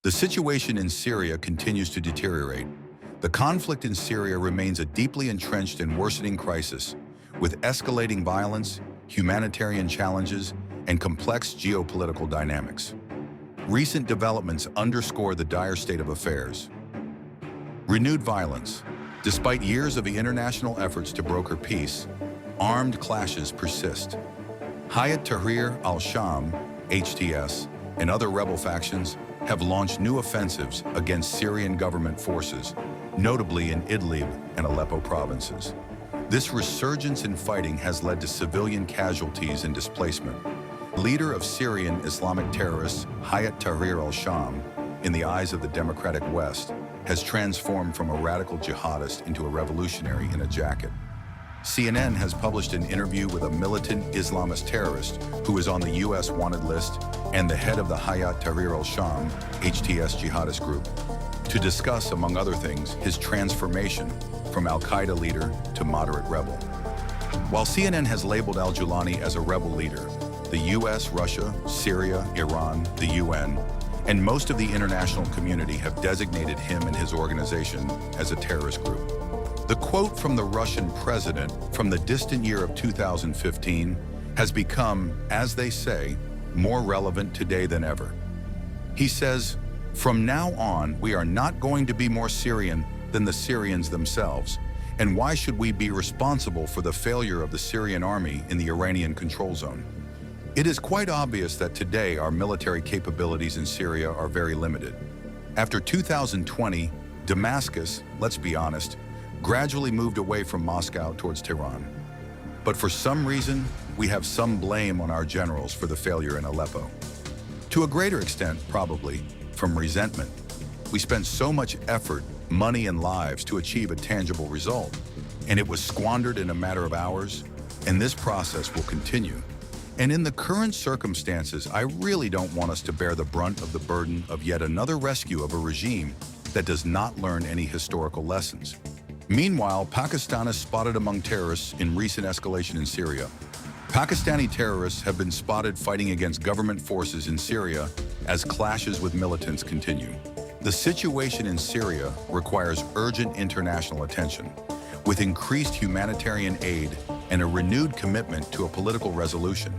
The situation in Syria continues to deteriorate. The conflict in Syria remains a deeply entrenched and worsening crisis, with escalating violence, humanitarian challenges, and complex geopolitical dynamics. Recent developments underscore the dire state of affairs. Renewed violence. Despite years of international efforts to broker peace, armed clashes persist. Hayat Tahrir al-Sham, HTS, and other rebel factions have launched new offensives against Syrian government forces, notably in Idlib and Aleppo provinces. This resurgence in fighting has led to civilian casualties and displacement. Leader of Syrian Islamic terrorists, Hayat Tahrir al-Sham, in the eyes of the democratic West, has transformed from a radical jihadist into a revolutionary in a jacket. CNN has published an interview with a militant Islamist terrorist who is on the U.S. wanted list and the head of the Hayat Tahrir al-Sham, HTS jihadist group, to discuss, among other things, his transformation from al-Qaeda leader to moderate rebel. While CNN has labeled al-Julani as a rebel leader, the U.S., Russia, Syria, Iran, the UN, and most of the international community have designated him and his organization as a terrorist group. The quote from the Russian president from the distant year of 2015 has become, as they say, more relevant today than ever. He says, "From now on, we are not going to be more Syrian than the Syrians themselves. And why should we be responsible for the failure of the Syrian army in the Iranian control zone? It is quite obvious that today our military capabilities in Syria are very limited. After 2020, Damascus, let's be honest, gradually moved away from Moscow towards Tehran. But for some reason, we have some blame on our generals for the failure in Aleppo. To a greater extent, probably, from resentment. We spent so much effort, money, and lives to achieve a tangible result, and it was squandered in a matter of hours, and this process will continue. And in the current circumstances, I really don't want us to bear the brunt of the burden of yet another rescue of a regime that does not learn any historical lessons." Meanwhile, Pakistan is spotted among terrorists in recent escalation in Syria. Pakistani terrorists have been spotted fighting against government forces in Syria as clashes with militants continue. The situation in Syria requires urgent international attention, with increased humanitarian aid and a renewed commitment to a political resolution.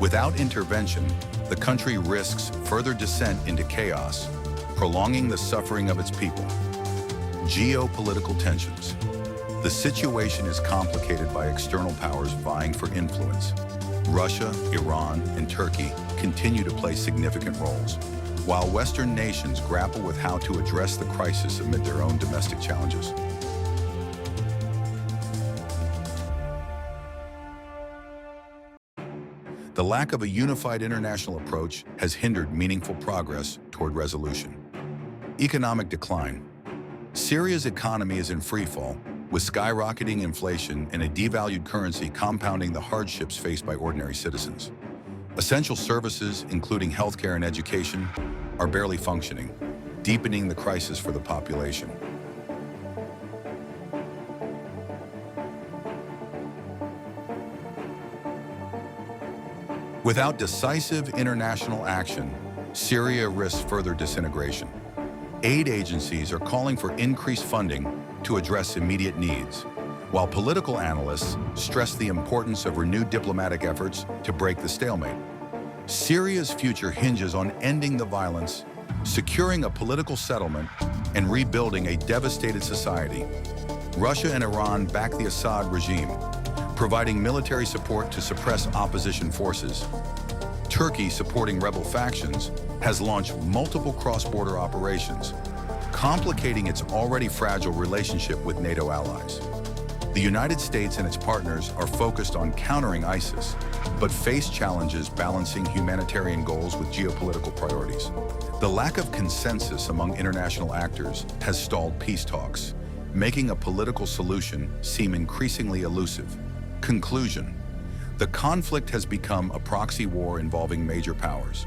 Without intervention, the country risks further descent into chaos, prolonging the suffering of its people. Geopolitical tensions. The situation is complicated by external powers vying for influence. Russia, Iran, and Turkey continue to play significant roles, while Western nations grapple with how to address the crisis amid their own domestic challenges. The lack of a unified international approach has hindered meaningful progress toward resolution. Economic decline. Syria's economy is in freefall, with skyrocketing inflation and a devalued currency compounding the hardships faced by ordinary citizens. Essential services, including healthcare and education, are barely functioning, deepening the crisis for the population. Without decisive international action, Syria risks further disintegration. Aid agencies are calling for increased funding to address immediate needs, while political analysts stress the importance of renewed diplomatic efforts to break the stalemate. Syria's future hinges on ending the violence, securing a political settlement, and rebuilding a devastated society. Russia and Iran back the Assad regime, providing military support to suppress opposition forces. Turkey, supporting rebel factions, has launched multiple cross-border operations, complicating its already fragile relationship with NATO allies. The United States and its partners are focused on countering ISIS, but face challenges balancing humanitarian goals with geopolitical priorities. The lack of consensus among international actors has stalled peace talks, making a political solution seem increasingly elusive. Conclusion: the conflict has become a proxy war involving major powers.